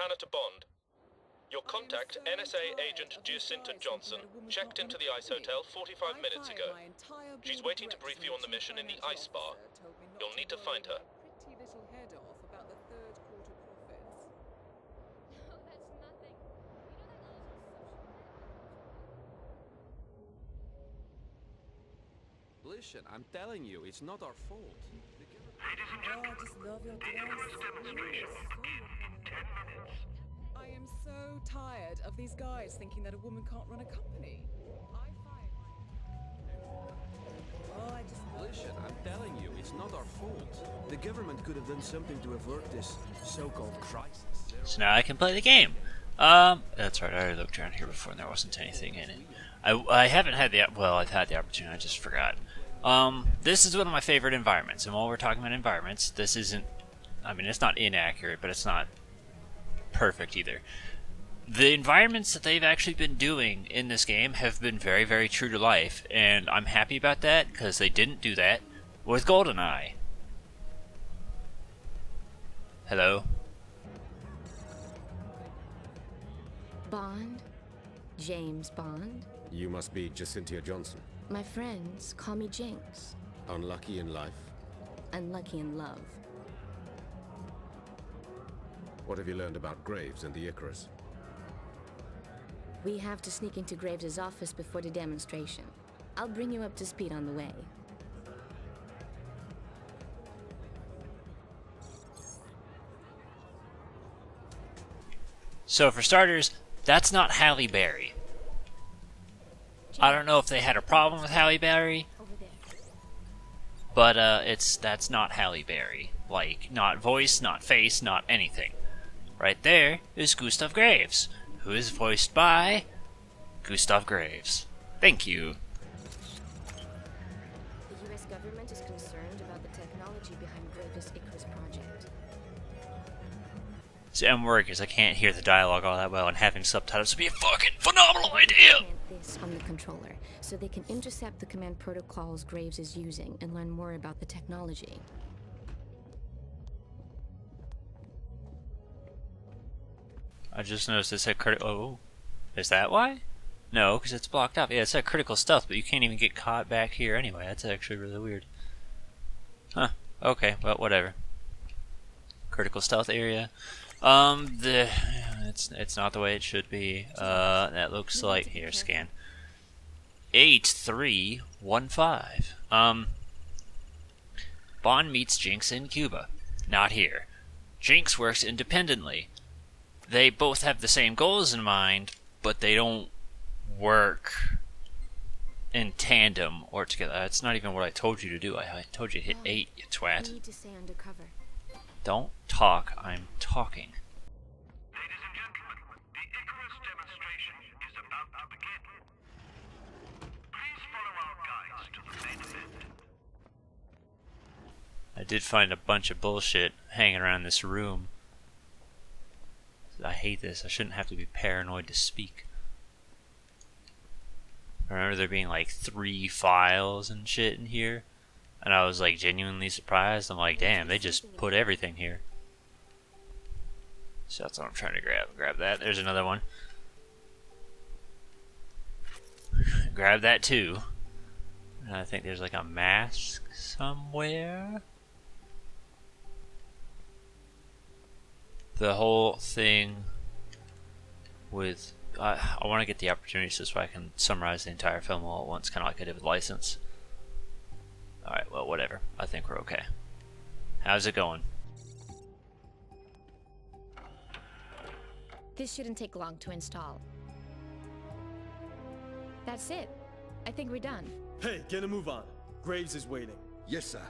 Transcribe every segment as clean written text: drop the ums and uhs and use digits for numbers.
Hannah to Bond. Your contact, NSA agent Jacinta Johnson, checked into the Ice Hotel 45 minutes ago. She's waiting to brief you on the mission in the Ice Bar. You'll need to find her. Pretty little head off about the third quarter profits. No, that's nothing. Listen, I'm telling you, it's not our fault. Ladies and gentlemen, I just love your the Icarus demonstration begins in 10 minutes. I am so tired of these guys thinking that a woman can't run a company. I find I just Listen, I'm telling you, it's not our fault. The government could have done something to avert this so-called crisis. So now I can play the game. That's right, I already looked around here before and there wasn't anything in it. I haven't had the, well, I've had the opportunity, I just forgot. This is one of my favorite environments, and while we're talking about environments, this isn't, I mean, it's not inaccurate, but it's not perfect either. The environments that they've actually been doing in this game have been very, very true to life, and I'm happy about that, because they didn't do that with GoldenEye. Hello? Bond? James Bond? You must be Jacinta Johnson. My friends call me Jinx. Unlucky in life. Unlucky in love. What have you learned about Graves and the Icarus? We have to sneak into Graves' office before the demonstration. I'll bring you up to speed on the way. So for starters, that's not Halle Berry. I don't know if they had a problem with Halle Berry, Over there. but that's not Halle Berry. Like, not voice, not face, not anything. Right there is Gustav Graves, who is voiced by Gustav Graves. Thank you. The US government is concerned about the technology behind Graves' Icarus project. So I'm worried because I can't hear the dialogue all that well, and having subtitles would be a fucking phenomenal idea! Plant this on the controller, so they can intercept the command protocols Graves is using and learn more about the technology. I just noticed it said critical. Oh, is that why? No, because it's blocked off. Yeah, it said critical stealth, but you can't even get caught back here anyway. That's actually really weird. Huh. Okay, well, whatever. Critical stealth area. It's not the way it should be. That looks like here. Scan. 8315. Bond meets Jinx in Cuba. Not here. Jinx works independently. They both have the same goals in mind, but they don't work in tandem or together. That's not even what I told you to do. I told you to hit 8, you twat. You need to stay undercover. Don't talk. I'm talking. Ladies and gentlemen, the Icarus demonstration is about to begin. Please follow our guides to the main event. I did find a bunch of bullshit hanging around this room. I hate this. I shouldn't have to be paranoid to speak. I remember there being like 3 files and shit in here. And I was like genuinely surprised. I'm like, damn, they just put everything here. So that's what I'm trying to grab. Grab that. There's another one. Grab that too. And I think there's like a mask somewhere. The whole thing with... I want to get the opportunity so I can summarize the entire film all at once, kind of like I did with License. Alright, well, whatever. I think we're okay. How's it going? This shouldn't take long to install. That's it. I think we're done. Hey, get a move on. Graves is waiting. Yes, sir.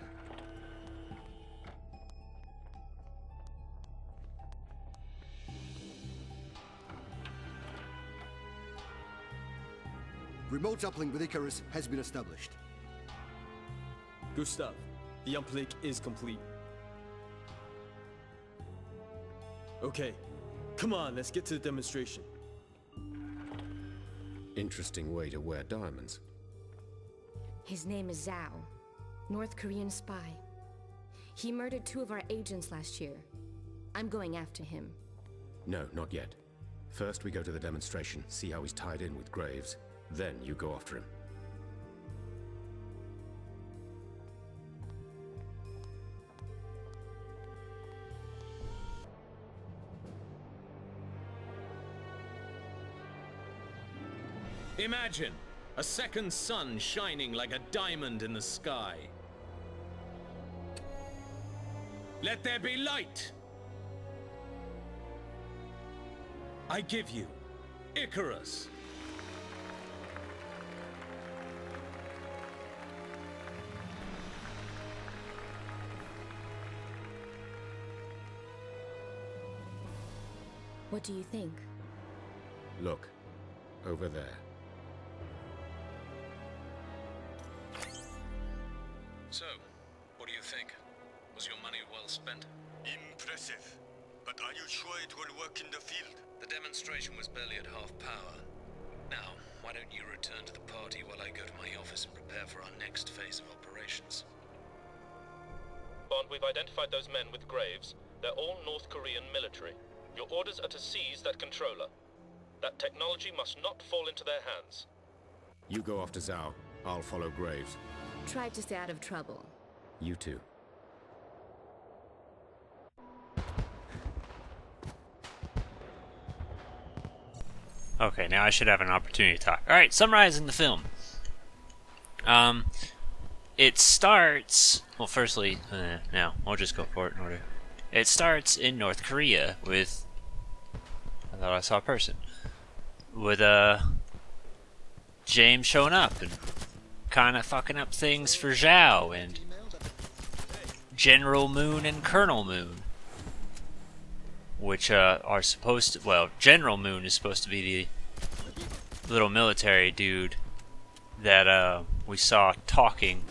Remote uplink with Icarus has been established. Gustav, the uplink is complete. Okay, come on, let's get to the demonstration. Interesting way to wear diamonds. His name is Zhao, North Korean spy. He murdered 2 of our agents last year. I'm going after him. No, not yet. First we go to the demonstration, see how he's tied in with Graves. Then you go after him. Imagine a second sun shining like a diamond in the sky. Let there be light! I give you Icarus. What do you think? Look, over there. So, what do you think? Was your money well spent? Impressive. But are you sure it will work in the field? The demonstration was barely at half power. Now, why don't you return to the party while I go to my office and prepare for our next phase of operations? Bond, we've identified those men with Graves. They're all North Korean military. Your orders are to seize that controller. That technology must not fall into their hands. You go after Zhao. I'll follow Graves. Try to stay out of trouble. You too. Okay, now I should have an opportunity to talk. Alright, summarizing the film. It starts... Well, firstly... no, we'll just go for it in order. It starts in North Korea with... I thought I saw a person. With, James showing up and kind of fucking up things for Zhao and General Moon and Colonel Moon. Which, are supposed to... Well, General Moon is supposed to be the little military dude that, we saw talking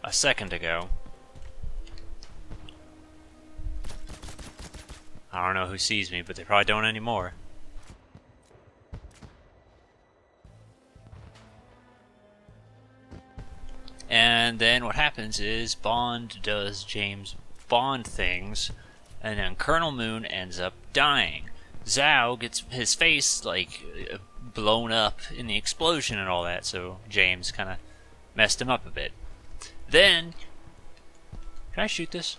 a second ago. I don't know who sees me, but they probably don't anymore. And then what happens is Bond does James Bond things, and then Colonel Moon ends up dying. Zhao gets his face, like, blown up in the explosion and all that, so James kind of messed him up a bit. Then... Can I shoot this?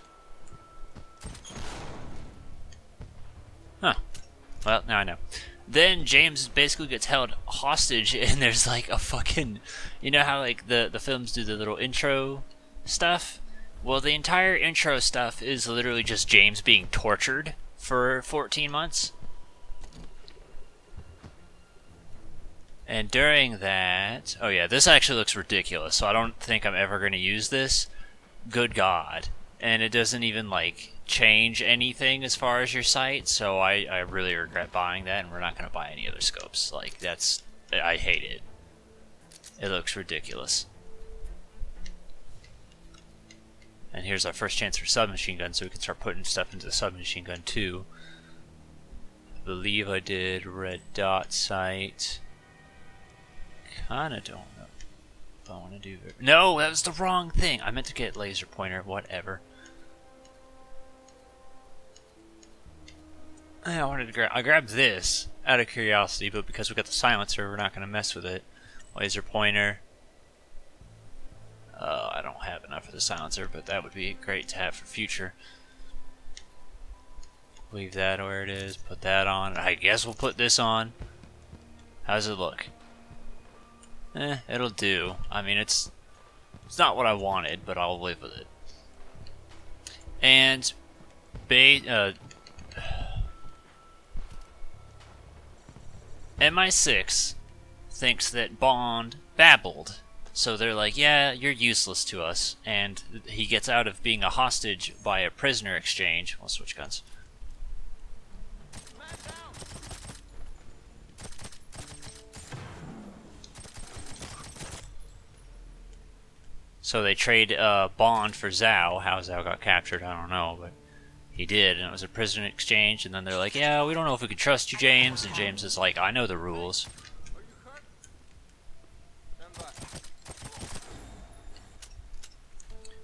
Huh. Well, now I know. Then James basically gets held hostage, and there's like a fucking... You know how like the films do the little intro stuff? Well, the entire intro stuff is literally just James being tortured for 14 months. And during that... Oh yeah, this actually looks ridiculous, so I don't think I'm ever going to use this. Good God. And it doesn't even, like, change anything as far as your sight, so I really regret buying that, and we're not going to buy any other scopes. Like, that's... I hate it. It looks ridiculous. And here's our first chance for submachine gun, so we can start putting stuff into the submachine gun too. I believe I did red dot sight. Kinda don't know if I want to do it. No, that was the wrong thing. I meant to get laser pointer, whatever. I wanted to grab. I grabbed this out of curiosity, but because we got the silencer, we're not going to mess with it. Laser pointer. I don't have enough for the silencer, but that would be great to have for future. Leave that where it is. Put that on. I guess we'll put this on. How's it look? It'll do. I mean, it's not what I wanted, but I'll live with it. And MI6 thinks that Bond babbled. So they're like, yeah, you're useless to us. And he gets out of being a hostage by a prisoner exchange. We'll switch guns. So they trade Bond for Zhao. How Zhao got captured, I don't know, but he did, and it was a prisoner exchange. And then they're like, yeah, we don't know if we can trust you, James. And James is like, I know the rules.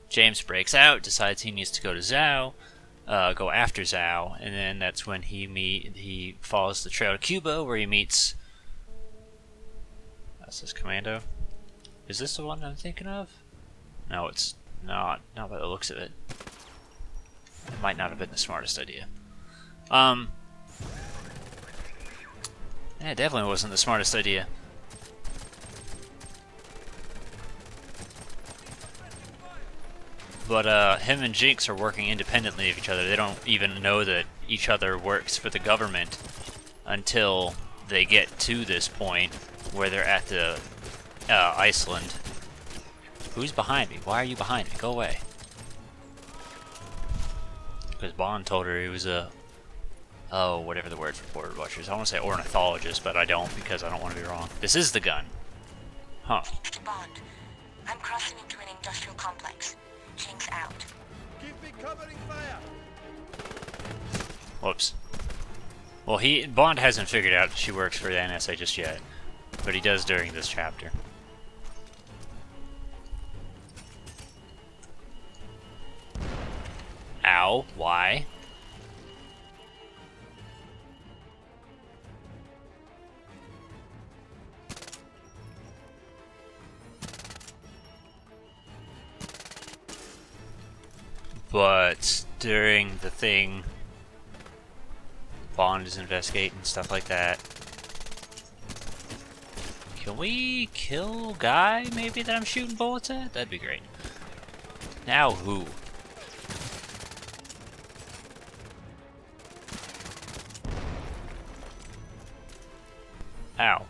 James breaks out, decides he needs to go to Zhao, go after Zhao, and then that's when he follows the trail to Cuba, where he meets. That's this commando. Is this the one I'm thinking of? No, it's not. Not by the looks of it. It might not have been the smartest idea. Yeah, it definitely wasn't the smartest idea. But him and Jinx are working independently of each other. They don't even know that each other works for the government until they get to this point where they're at the Iceland. Who's behind me? Why are you behind me? Go away. Because Bond told her he was a... Oh, whatever the word for border watchers. I want to say ornithologist, but I don't because I don't want to be wrong. This is the gun. Huh. Bond, I'm crossing into an industrial complex. Jinx out. Keep me covering fire. Whoops. Well, Bond hasn't figured out she works for the NSA just yet, but he does during this chapter. Ow, why? But during the thing, Bond is investigating stuff like that. Can we kill guy maybe that I'm shooting bullets at? That'd be great. Now who? Ow.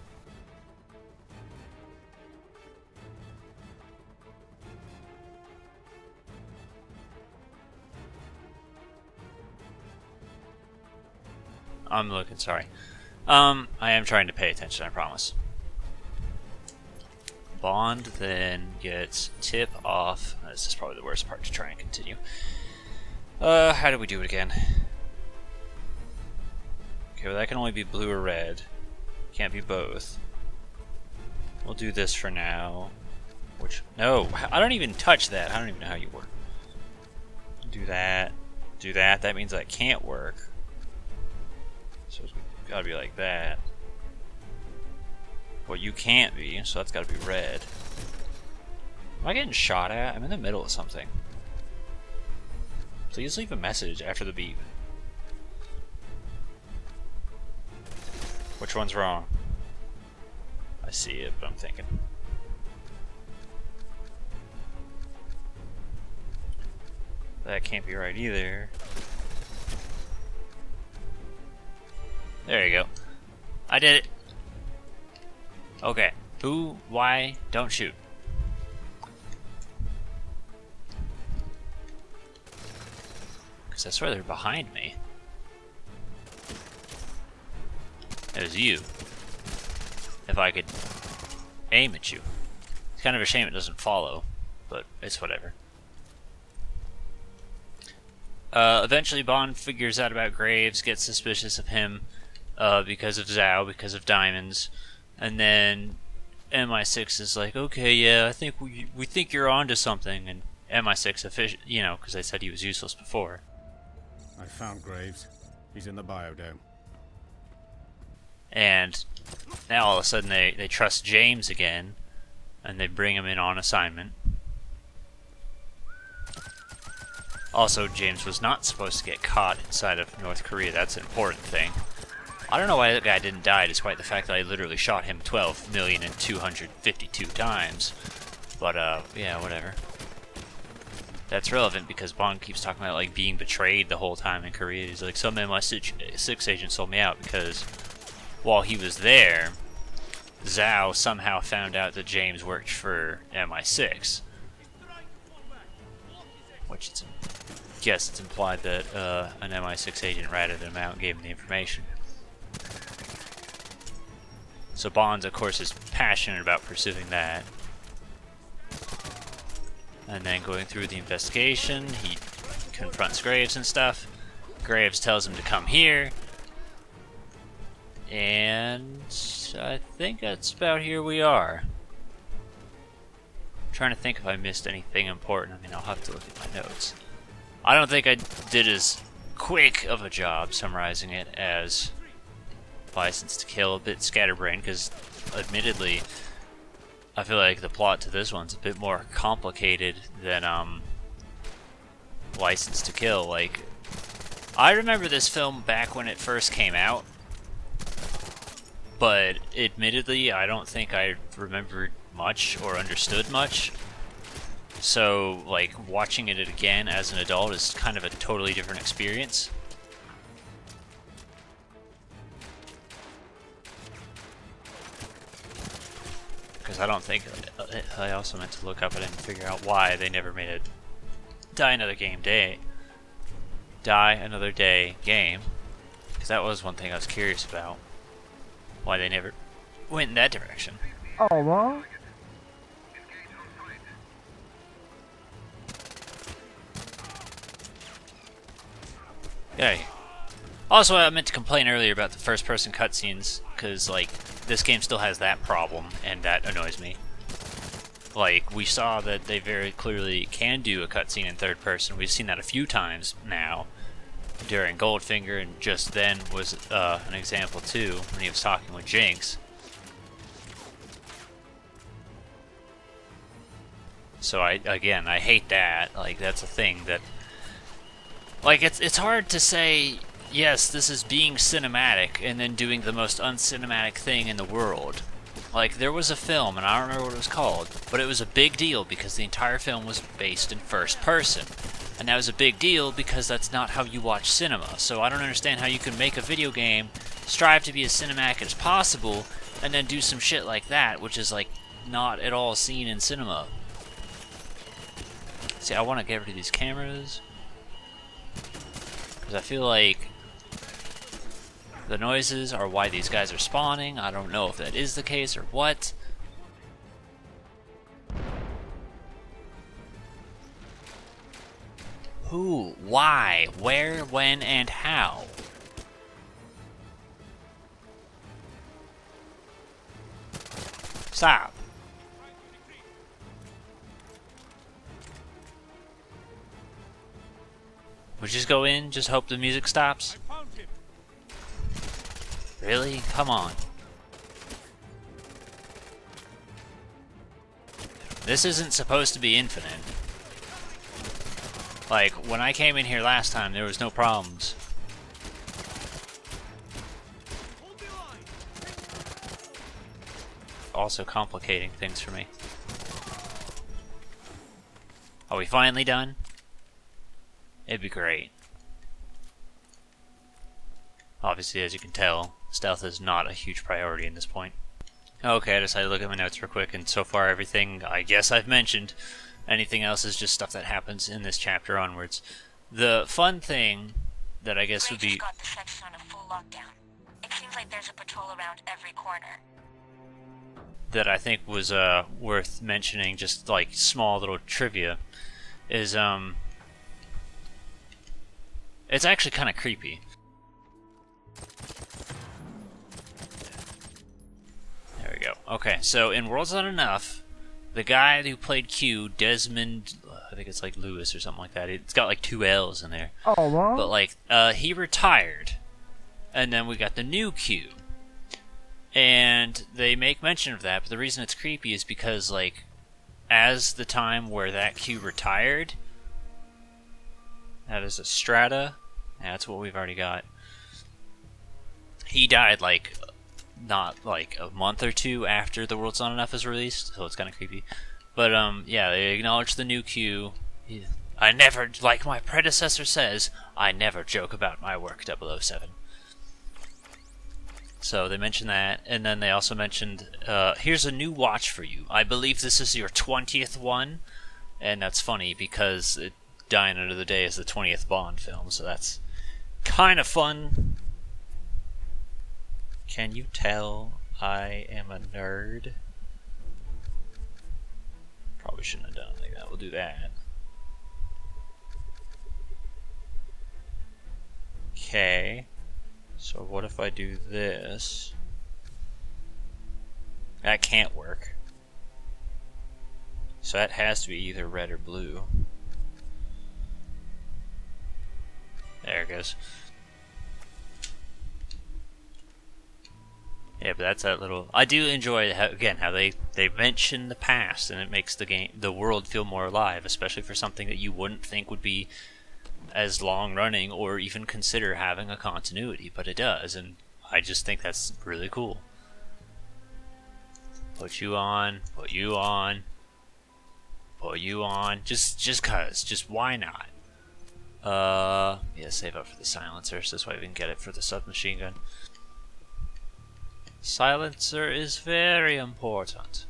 I'm looking, sorry. I am trying to pay attention, I promise. Bond then gets tip off. This is probably the worst part to try and continue. How do we do it again? Okay, well that can only be blue or red. Can't be both. We'll do this for now. Which, no, I don't even touch that. I don't even know how you work. Do that. Do that. That means that can't work. So it's gotta be like that. Well, you can't be, so that's gotta be red. Am I getting shot at? I'm in the middle of something. Please leave a message after the beep. Which one's wrong? I see it, but I'm thinking. That can't be right either. There you go. I did it. Okay. Who, why, don't shoot. Because I swear they're behind me. It was you. If I could aim at you. It's kind of a shame it doesn't follow, but it's whatever. Eventually Bond figures out about Graves, gets suspicious of him because of Zhao, because of diamonds, and then MI6 is like, okay, yeah, I think we think you're onto something, and MI6 you know, because they said he was useless before. I found Graves. He's in the biodome. And now all of a sudden they trust James again, and they bring him in on assignment. Also, James was not supposed to get caught inside of North Korea. That's an important thing. I don't know why that guy didn't die, despite the fact that I literally shot him 12,252 times. But, yeah, whatever. That's relevant because Bond keeps talking about, like, being betrayed the whole time in Korea. He's like, some MI6 agent sold me out because while he was there, Zhao somehow found out that James worked for MI6. Which it's... Yes, it's implied that an MI6 agent ratted him out and gave him the information. So Bond, of course, is passionate about pursuing that. And then going through the investigation, he confronts Graves and stuff. Graves tells him to come here. And I think that's about here we are. I'm trying to think if I missed anything important. I mean, I'll have to look at my notes. I don't think I did as quick of a job summarizing it as License to Kill, a bit scatterbrained, because admittedly, I feel like the plot to this one's a bit more complicated than License to Kill. Like, I remember this film back when it first came out, but admittedly, I don't think I remembered much or understood much. So, like, watching it again as an adult is kind of a totally different experience. Because I don't think... I also meant to look up, I didn't figure out why they never made a Die Another Day game. Because that was one thing I was curious about. Why they never went in that direction. Oh, well. Yeah. Also, I meant to complain earlier about the first-person cutscenes, because, like, this game still has that problem, and that annoys me. Like, we saw that they very clearly can do a cutscene in third person. We've seen that a few times now, during Goldfinger, and just then was an example, too, when he was talking with Jinx. So, I hate that. Like, that's a thing that... Like, it's hard to say, yes, this is being cinematic, and then doing the most uncinematic thing in the world. Like, there was a film, and I don't remember what it was called, but it was a big deal because the entire film was based in first person. And that was a big deal because that's not how you watch cinema. So I don't understand how you can make a video game, strive to be as cinematic as possible, and then do some shit like that, which is, like, not at all seen in cinema. See, I want to get rid of these cameras. Because I feel like the noises are why these guys are spawning. I don't know if that is the case or what. Who, why, where, when, and how? Stop. We just go in, just hope the music stops? Really? Come on. This isn't supposed to be infinite. Like, when I came in here last time, there was no problems. Also complicating things for me. Are we finally done? It'd be great. Obviously, as you can tell, stealth is not a huge priority in this point. Okay, I decided to look at my notes real quick, and so far everything I guess I've mentioned. Anything else is just stuff that happens in this chapter onwards. The fun thing that I guess would be... got the section on a full lockdown. It seems like there's a patrol around every corner. That I think was worth mentioning, just like small little trivia, is it's actually kind of creepy. There we go. Okay, so in World's Not Enough, the guy who played Q, Desmond, I think it's like Lewis or something like that. It's got like 2 L's in there. Oh, wow. But like, he retired, and then we got the new Q. And they make mention of that, but the reason it's creepy is because, like, as the time where that Q retired, that is a Strata. Yeah, that's what we've already got. He died, like, not, like, a month or 2 after The World's Not Enough is released, so it's kind of creepy. But, yeah, they acknowledge the new Q. I never, like my predecessor says, I never joke about my work, 007. So they mentioned that, and then they also mentioned, here's a new watch for you. I believe this is your 20th one, and that's funny because Die Another Day is the 20th Bond film, so that's kind of fun. Can you tell I am a nerd? Probably shouldn't have done it like that. We'll do that. Okay. So what if I do this? That can't work. So that has to be either red or blue. There it goes. Yeah, but that's that little. I do enjoy how they mention the past, and it makes the world feel more alive, especially for something that you wouldn't think would be as long running or even consider having a continuity, but it does, and I just think that's really cool. Put you on, put you on, put you on, just cause, just why not? Yeah, save up for the silencer, so this way we can get it for the submachine gun. Silencer is very important.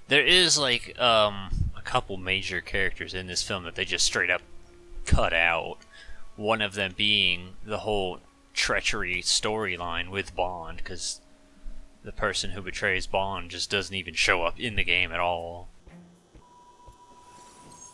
There is like a couple major characters in this film that they just straight up cut out. One of them being the whole treachery storyline with Bond, because the person who betrays Bond just doesn't even show up in the game at all.